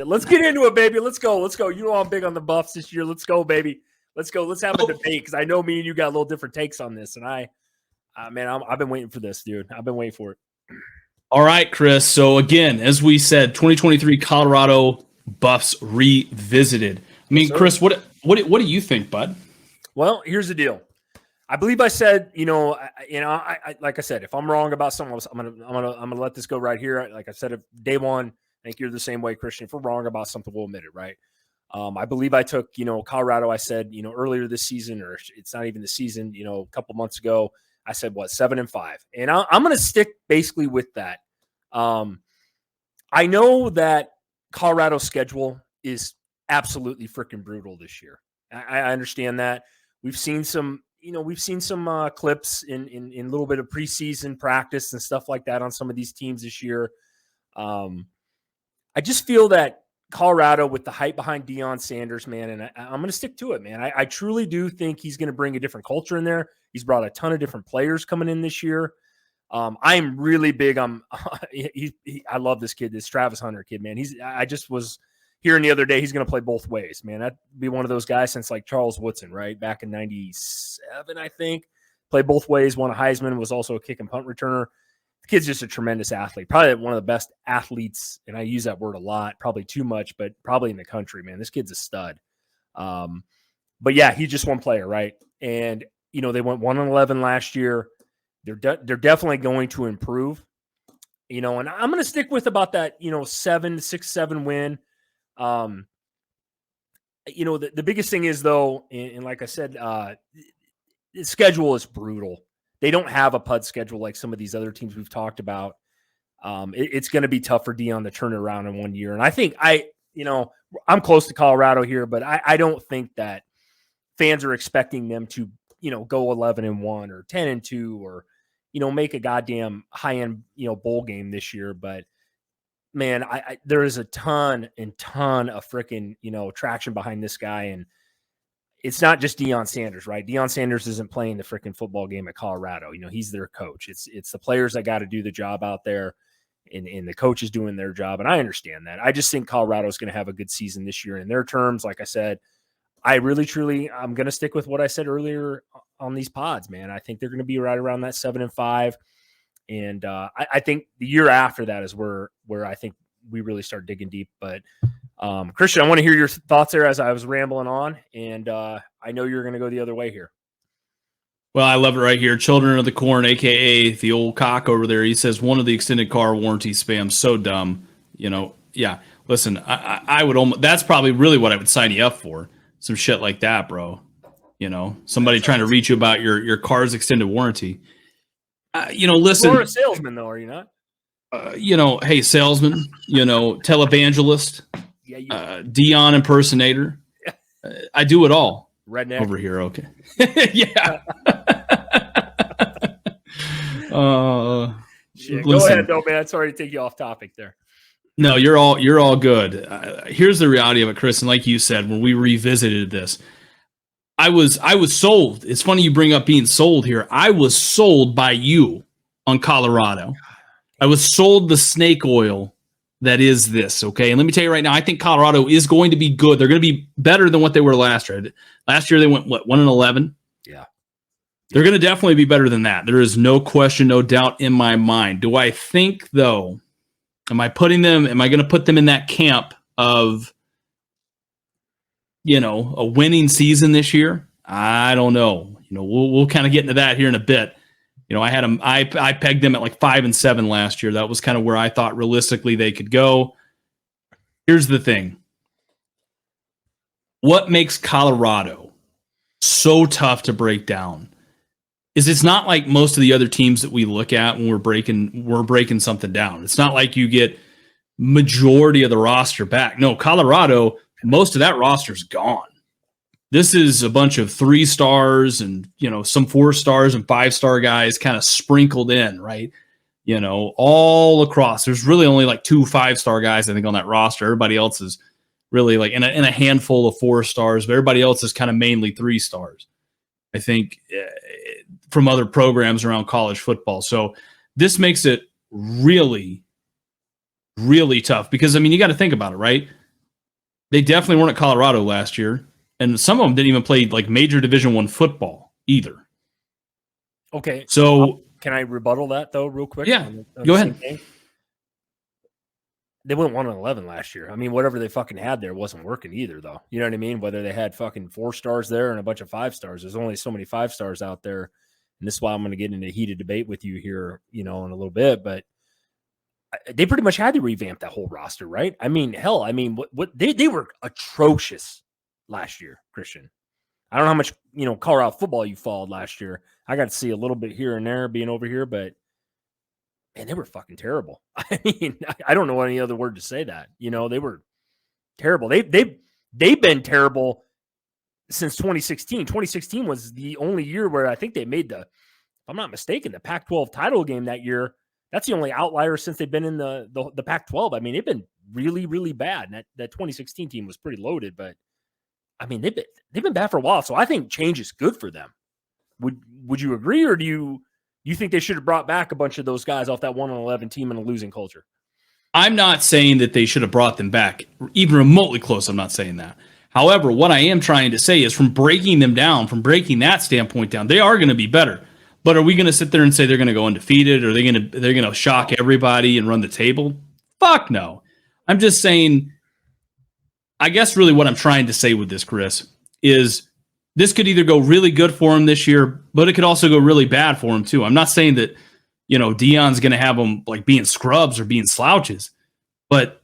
let's get into it, baby. Let's go. You know I'm big on the Buffs this year. Let's go, baby. Let's go. Let's have a debate because I know me and you got a little different takes on this. And I've been waiting for this, dude. I've been waiting for it. All right, Chris. So again, as we said, 2023 Colorado Buffs revisited. I mean, Chris, what do you think, bud? Well, here's the deal. I believe I said, I like I said, if I'm wrong about something, I'm gonna let this go right here. Like I said, day one, I think you're the same way, Christian. If we're wrong about something, we'll admit it, right? I believe I took, Colorado. I said, earlier this season, or it's not even the season, a couple months ago, I said 7-5, and I'm gonna stick basically with that. I know that Colorado's schedule is absolutely freaking brutal this year. I understand that. We've seen some clips in a little bit of preseason practice and stuff like that on some of these teams this year. I just feel that Colorado, with the hype behind Deion Sanders, man, and I'm going to stick to it, man. I truly do think he's going to bring a different culture in there. He's brought a ton of different players coming in this year. I'm really big on I love this kid, this Travis Hunter kid, man. I just was hearing the other day he's going to play both ways, man. That'd be one of those guys since like Charles Woodson, right? Back in 97, I think. Played both ways, won a Heisman, was also a kick and punt returner. The kid's just a tremendous athlete. Probably one of the best athletes, and I use that word a lot, probably too much, but probably in the country, man. This kid's a stud. But yeah, he's just one player, right? And, they went 1-11 last year. They're definitely going to improve, and I'm going to stick with about that, 6-7 win. The biggest thing is, though, and like I said, the schedule is brutal. They don't have a PUD schedule like some of these other teams we've talked about. It's going to be tough for Deion to turn it around in 1 year. And I think I'm close to Colorado here, but I don't think that fans are expecting them to, go 11-1 or 10-2 or, make a goddamn high-end, bowl game this year. But man, there is a ton of freaking, traction behind this guy. And it's not just Deion Sanders, right? Deion Sanders isn't playing the freaking football game at Colorado. He's their coach. It's the players that got to do the job out there, and the coach is doing their job. And I understand that. I just think Colorado is going to have a good season this year in their terms. Like I said, I'm going to stick with what I said earlier on these pods, man. I think they're going to be right around that 7-5. And I think the year after that is where I think we really start digging deep. But Christian, I want to hear your thoughts there as I was rambling on, and I know you're going to go the other way here. Well, I love it right here. Children of the Corn, a.k.a. the old cock over there. He says, one of the extended car warranty spam. So dumb. Yeah. Listen, I would almost – that's probably really what I would sign you up for. Some shit like that, bro. Somebody trying to reach you about your car's extended warranty. Listen. You're a salesman, though, are you not? Hey, salesman, televangelist, Deion impersonator. I do it all. Redneck. Over here, okay. Yeah. Go ahead, though, man. Sorry to take you off topic there. No, you're all good. Here's the reality of it, Chris, and like you said, when we revisited this, I was sold. It's funny you bring up being sold here. I was sold by you on Colorado. I was sold the snake oil that is this, okay? And let me tell you right now, I think Colorado is going to be good. They're going to be better than what they were last year. Last year they went, 1-11? Yeah. They're going to definitely be better than that. There is no question, no doubt in my mind. Do I think, though, am I going to put them in that camp of, a winning season this year? I don't know. We'll kind of get into that here in a bit. I had them. I pegged them at like 5-7 last year. That was kind of where I thought realistically they could go. Here's the thing. What makes Colorado so tough to break down is it's not like most of the other teams that we look at when we're breaking something down. It's not like you get majority of the roster back. No, Colorado, most of that roster's gone. This is a bunch of 3 stars and, some 4 stars and 5-star guys kind of sprinkled in, right? All across. There's really only like 2 5-star guys, I think, on that roster. Everybody else is really like in a handful of 4 stars, but everybody else is kind of mainly 3 stars, I think, from other programs around college football. So this makes it really, really tough because, you got to think about it, right? They definitely weren't at Colorado last year, and some of them didn't even play like major Division I football either. Okay. So can I rebuttal that though, real quick? Yeah, on go ahead. They went 1-11 last year. I mean, whatever they fucking had there wasn't working either, though. You know what I mean? Whether they had fucking 4 stars there and a bunch of 5 stars, there's only so many 5 stars out there. And this is why I'm going to get into a heated debate with you here, in a little bit. But they pretty much had to revamp that whole roster, right? I mean, hell, what they were atrocious last year, Christian. I don't know how much Colorado football you followed last year. I got to see a little bit here and there being over here, but man, they were fucking terrible. I mean, I don't know any other word to say that. They were terrible. They've been terrible since 2016. 2016 was the only year where I think they made if I'm not mistaken, the Pac-12 title game that year. That's the only outlier since they've been in the Pac-12. I mean, they've been really, really bad. And that 2016 team was pretty loaded, but I mean, they've been bad for a while. So I think change is good for them. Would you agree, or do you think they should have brought back a bunch of those guys off that 1-11 team in a losing culture? I'm not saying that they should have brought them back, even remotely close. I'm not saying that. However, what I am trying to say is from breaking them down, from breaking that standpoint down, they are going to be better. But are we going to sit there and say they're going to go undefeated, or they're going to shock everybody and run the table? Fuck no. I'm just saying, I guess really what I'm trying to say with this, Chris, is this could either go really good for him this year, but it could also go really bad for him too. I'm not saying that, Deion's going to have them like being scrubs or being slouches, but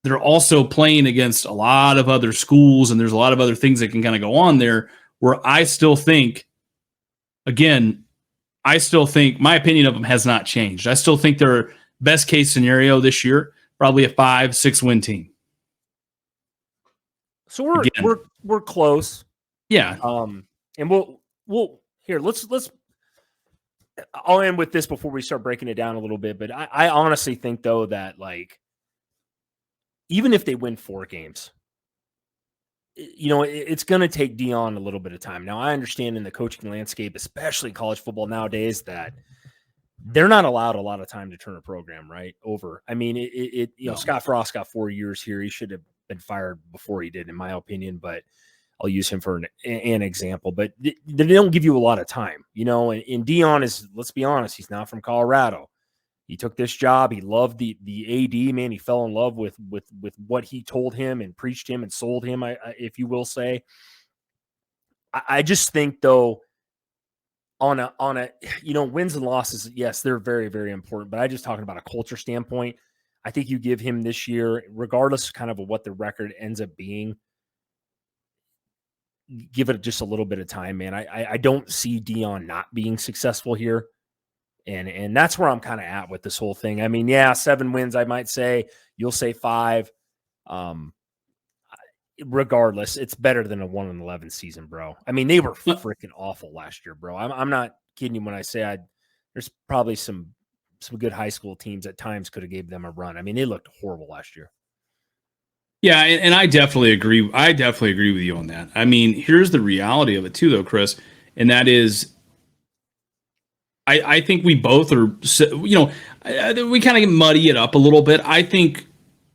they're also playing against a lot of other schools, and there's a lot of other things that can kind of go on there where I still think, again, my opinion of them has not changed. I still think they're best case scenario this year, probably a 5-6 win team. So we're close. Yeah. And we'll here, let's I'll end with this before we start breaking it down a little bit. But I honestly think though that like even if they win 4 games, it's going to take Deion a little bit of time. Now I understand in the coaching landscape, especially college football nowadays, that they're not allowed a lot of time to turn a program over. I mean, no. Scott Frost got 4 years here. He should have been fired before he did, in my opinion, but I'll use him for an example, but they don't give you a lot of time, and Deion is, let's be honest, he's not from Colorado. He took this job. He loved the AD, man. He fell in love with what he told him and preached him and sold him, if you will say. I just think though, on a wins and losses, yes, they're very, very important, but I'm just talking about a culture standpoint. I think you give him this year, regardless kind of what the record ends up being, give it just a little bit of time, man. I don't see Deion not being successful here. And that's where I'm kind of at with this whole thing. I mean, yeah, 7 wins, I might say. You'll say 5. Regardless, it's better than a 1-11 season, bro. I mean, they were freaking awful last year, bro. I'm not kidding you when I say there's probably some good high school teams at times could have gave them a run. I mean, they looked horrible last year. Yeah, and I definitely agree. I definitely agree with you on that. I mean, here's the reality of it too, though, Chris, and that is, I think we both are, we kind of muddy it up a little bit. I think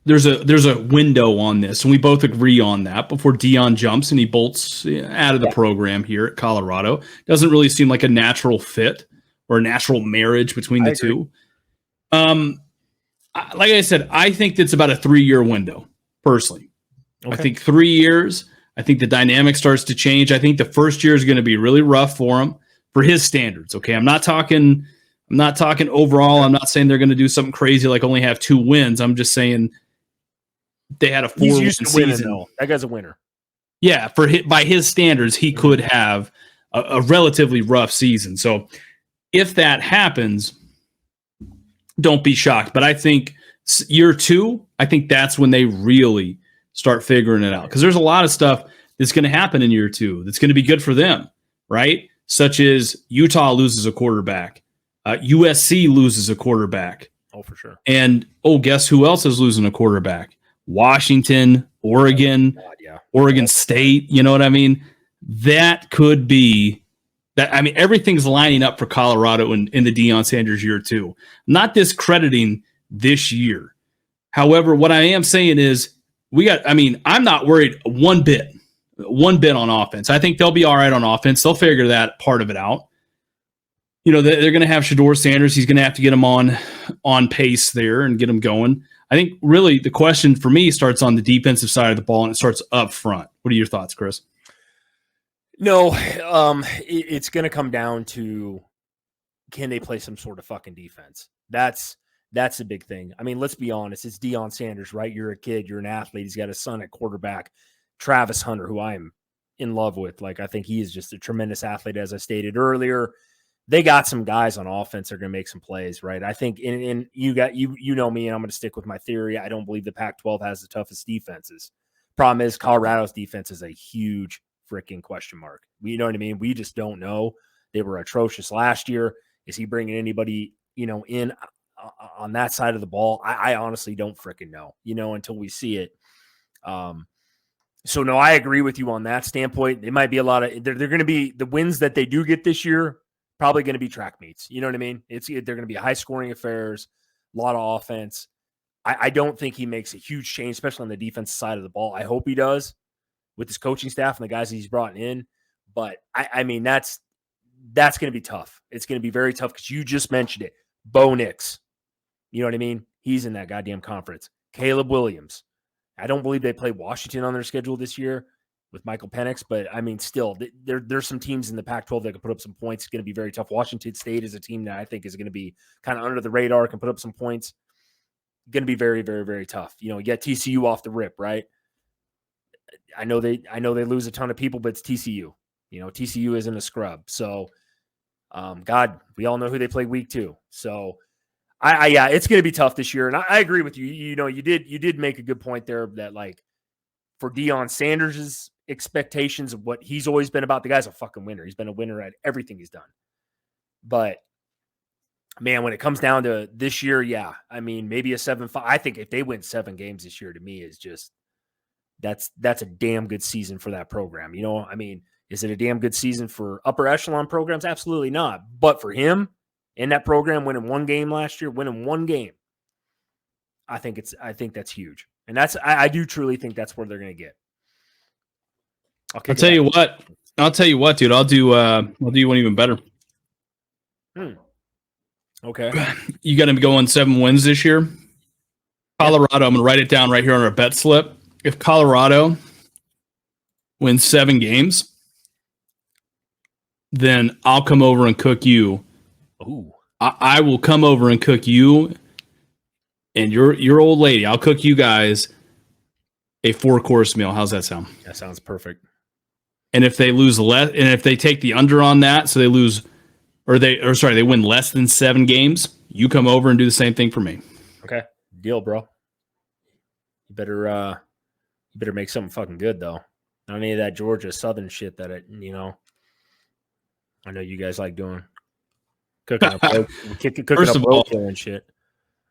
there's a window on this, and we both agree on that before Deion jumps and he bolts out of the program here at Colorado. Doesn't really seem like a natural fit or a natural marriage between the two. Like I said, I think it's about a 3-year window, personally. Okay. I think 3 years, I think the dynamic starts to change. I think the first year is going to be really rough for him, for his standards. Okay. I'm not talking overall. I'm not saying they're going to do something crazy, like only have 2 wins. I'm just saying they had a 4-win season. Though. That guy's a winner. Yeah. By his standards, he could have a relatively rough season. So if that happens, don't be shocked. But I think year 2, I think that's when they really start figuring it out. Because there's a lot of stuff that's going to happen in year 2 that's going to be good for them, right? Such as Utah loses a quarterback. USC loses a quarterback. Oh, for sure. And, guess who else is losing a quarterback? Washington, Oregon, Oregon State. You know what I mean? That could be that. I mean, everything's lining up for Colorado in the Deion Sanders year 2. I'm not discrediting this year. However, what I am saying is I'm not worried one bit on offense. I think they'll be all right on offense. They'll figure that part of it out. They're going to have Shedeur Sanders. He's going to have to get him on pace there and get him going. I think really the question for me starts on the defensive side of the ball, and it starts up front. What are your thoughts, Chris? No, it's going to come down to, can they play some sort of fucking defense? That's a big thing. I mean, let's be honest. It's Deion Sanders, right? You're a kid. You're an athlete. He's got a son at quarterback, Travis Hunter, who I am in love with. Like, I think he is just a tremendous athlete, as I stated earlier. They got some guys on offense that are going to make some plays, right? I think, and you know me, and I'm going to stick with my theory. I don't believe the Pac-12 has the toughest defenses. Problem is, Colorado's defense is a huge freaking question mark. You know what I mean? We just don't know. They were atrocious last year. Is he bringing anybody, in on that side of the ball? I honestly don't freaking know, until we see it. So no, I agree with you on that standpoint. It might be a lot of, they're going to be the wins that they do get this year, probably going to be track meets. You know what I mean? They're going to be high scoring affairs, a lot of offense. I don't think he makes a huge change, especially on the defensive side of the ball. I hope he does with his coaching staff and the guys he's brought in. But I mean, that's going to be tough. It's going to be very tough because you just mentioned it. Bo Nix. You know what I mean? He's in that goddamn conference. Caleb Williams. I don't believe they play Washington on their schedule this year with Michael Penix, but I mean, still, there's some teams in the Pac-12 that can put up some points. It's going to be very tough. Washington State is a team that I think is going to be kind of under the radar, can put up some points. Going to be very, very, very tough. You get TCU off the rip, right? I know they lose a ton of people, but it's TCU. TCU isn't a scrub. So, God, we all know who they play week 2. So, yeah, it's going to be tough this year. And I agree with you. You did make a good point there that, like, for Deion Sanders' expectations of what he's always been about, the guy's a fucking winner. He's been a winner at everything he's done. But, man, when it comes down to this year, yeah, I mean, maybe a 7-5. I think if they win 7 games this year, to me, is just that's a damn good season for that program. I mean, is it a damn good season for upper echelon programs? Absolutely not. But for him in that program, winning 1 game last year, winning 1 game, I think that's huge. And I do truly think that's where they're going to get. I'll tell you what, dude. I'll do one even better. Okay. You got to go on 7 wins this year. Colorado, I'm going to write it down right here on our bet slip. If Colorado wins 7 games, then I'll come over and cook you. Ooh. I will come over and cook you and your old lady. I'll cook you guys a 4-course meal. How's that sound? That sounds perfect. And if they lose less, and if they take the under on that, so they lose, they win less than 7 games, you come over and do the same thing for me. Okay, deal, bro. You better make something fucking good though. Not any of that Georgia Southern shit that I know you guys like doing. Cooking up roadkill and shit.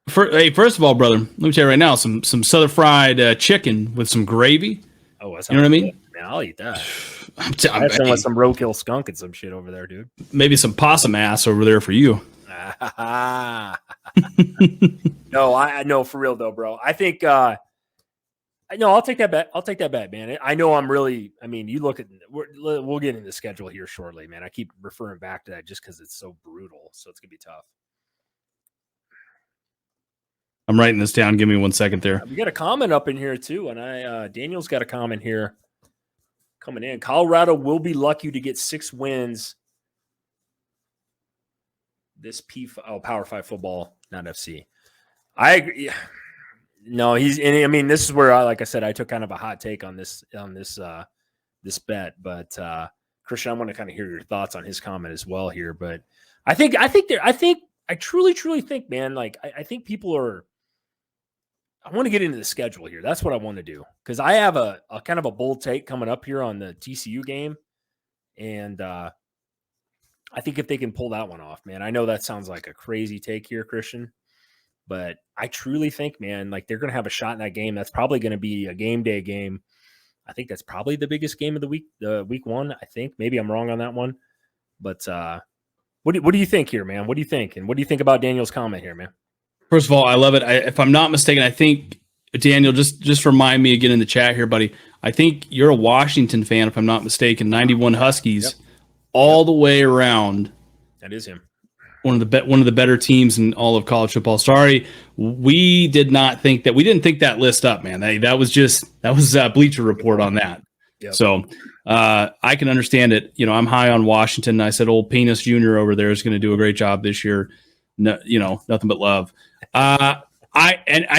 First of all, brother, let me tell you right now, some Southern fried chicken with some gravy. Oh, that you know what I mean? Man, I'll eat that. I have some roadkill skunk and some shit over there, dude. Maybe some possum ass over there for you. No, I know for real though, bro. I think I'll take that bet. I'll take that bet, man. I know you look at, we'll get into the schedule here shortly, man. I keep referring back to that just because it's so brutal. So it's going to be tough. I'm writing this down. Give me 1 second there. We got a comment up in here too. And Daniel's got a comment here coming in. Colorado will be lucky to get 6 wins. This Power 5 football, not FC. I agree. No, this is where like I said, I took kind of a hot take on this bet, but Christian, I want to kind of hear your thoughts on his comment as well here. But I truly think, man, like I think people are. I want to get into the schedule here. That's what I want to do because I have a kind of a bold take coming up here on the TCU game, and I think if they can pull that one off, man, I know that sounds like a crazy take here, Christian. But I truly think, man, like they're going to have a shot in that game. That's probably going to be a game day game. I think that's probably the biggest game of the week, week 1. I think maybe I'm wrong on that one. But what do you think here, man? What do you think? And what do you think about Daniel's comment here, man? First of all, I love it. If I'm not mistaken, I think Daniel, just remind me again in the chat here, buddy. I think you're a Washington fan, if I'm not mistaken. 91 Huskies, all the way around. That is him. One of the better teams in all of college football. Sorry, we didn't think that list up, man. That was Bleacher Report on that. Yep. So I can understand it. You know, I'm high on Washington. I said old Penis Jr. over there is going to do a great job this year. No, you know, nothing but love. I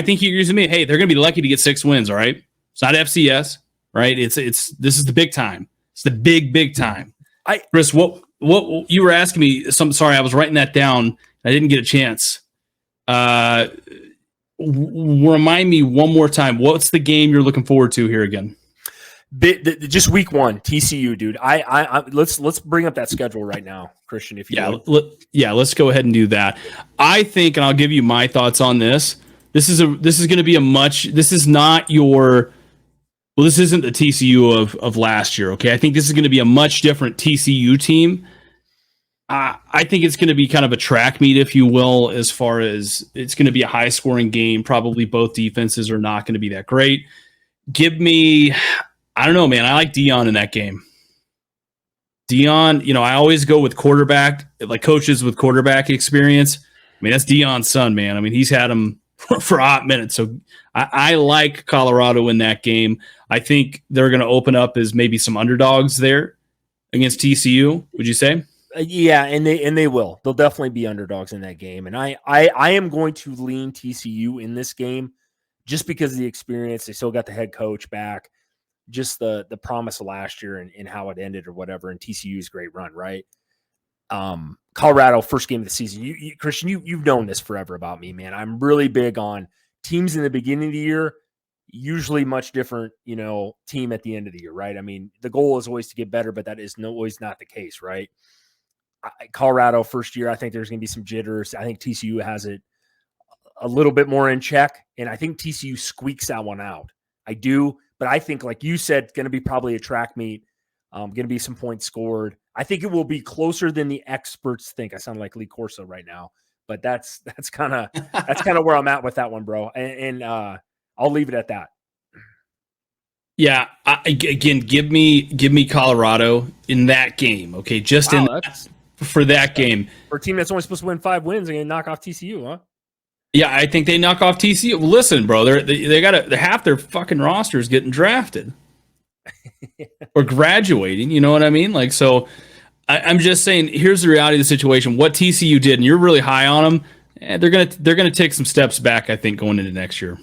think he agrees with me. Hey, they're going to be lucky to get 6 wins. All right, it's not FCS, right? This is the big time. It's the big time. Chris, what you were asking me? Sorry, I was writing that down. I didn't get a chance. Remind me one more time. What's the game you're looking forward to here again? Just week 1, TCU, dude. Let's bring up that schedule right now, Christian. If you let's go ahead and do that. I think, and I'll give you my thoughts on this. This is going to be this isn't the TCU of last year. Okay, I think this is going to be a much different TCU team. I think it's going to be kind of a track meet, if you will, as far as it's going to be a high scoring game. Probably both defenses are not going to be that great. Give me. I don't know, man. I like Deion in that game. Deion, you know, I always go with quarterback, like coaches with quarterback experience. I mean, that's Deion's son, man. I mean, he's had him for a hot minute. So I like Colorado in that game. I think they're going to open up as maybe some underdogs there against TCU. Would you say? Yeah, and they will. They'll definitely be underdogs in that game. And I am going to lean TCU in this game just because of the experience. They still got the head coach back. Just the promise of last year and how it ended or whatever, and TCU's great run, right? Colorado, first game of the season. Christian, you've known this forever about me, man. I'm really big on teams in the beginning of the year, usually much different, you know, team at the end of the year, right? I mean, the goal is always to get better, but that is always not the case, right? Colorado, first year, I think there's going to be some jitters. I think TCU has it a little bit more in check, and I think TCU squeaks that one out. I do. But I think, like you said, going to be probably a track meet, going to be some points scored. I think it will be closer than the experts think. I sound like Lee Corso right now, but that's kind of where I'm at with that one, bro. And I'll leave it at that. Yeah. Again, give me Colorado in that game. Okay, for that game for a team that's only supposed to win 5 wins and knock off TCU, huh? Yeah, I think they knock off TCU. Well, listen, bro, they got half their fucking roster is getting drafted or graduating. You know what I mean? Like, so I'm just saying. Here's the reality of the situation. What TCU did, and you're really high on them. They're gonna take some steps back. I think going into next year.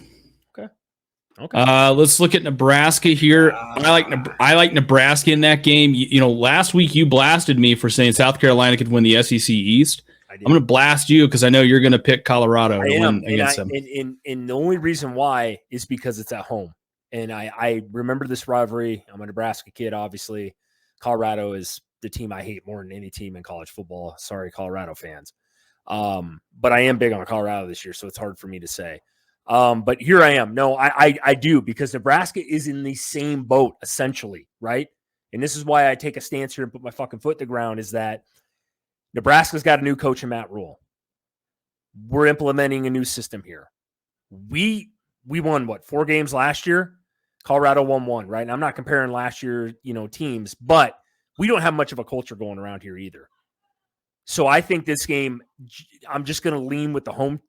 Okay. Let's look at Nebraska here. I like Nebraska in that game. You know, last week you blasted me for saying South Carolina could win the SEC East. I'm going to blast you because I know you're going to pick Colorado to win against them. And the only reason why is because it's at home. And I remember this rivalry. I'm a Nebraska kid, obviously. Colorado is the team I hate more than any team in college football. Sorry, Colorado fans. But I am big on Colorado this year, so it's hard for me to say. But here I am. No, I do, because Nebraska is in the same boat, essentially, right? And this is why I take a stance here and put my fucking foot to the ground, is that Nebraska's got a new coach in Matt Rule. We're implementing a new system here. We won, 4 games last year? Colorado won 1, right? And I'm not comparing last year, teams, but we don't have much of a culture going around here either. So I think this game, I'm just going to lean with the home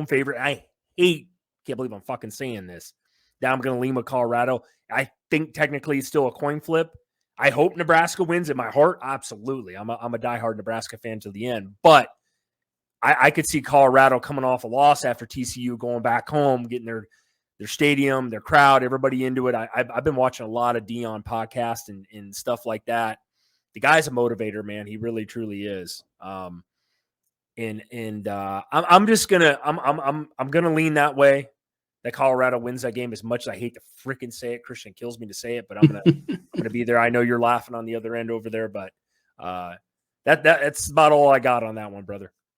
favorite. Can't believe I'm fucking saying this. Now I'm going to lean with Colorado. I think technically it's still a coin flip. I hope Nebraska wins in my heart. Absolutely. I'm a diehard Nebraska fan to the end, but I could see Colorado coming off a loss after TCU going back home, getting their stadium, their crowd, everybody into it. I've been watching a lot of Deion podcasts and stuff like that. The guy's a motivator, man. He really, truly is. I'm just gonna I'm gonna lean that way, that Colorado wins that game. As much as I hate to freaking say it, Christian kills me to say it, but I'm gonna be there. I know you're laughing on the other end over there, but that's about all I got on that one, brother.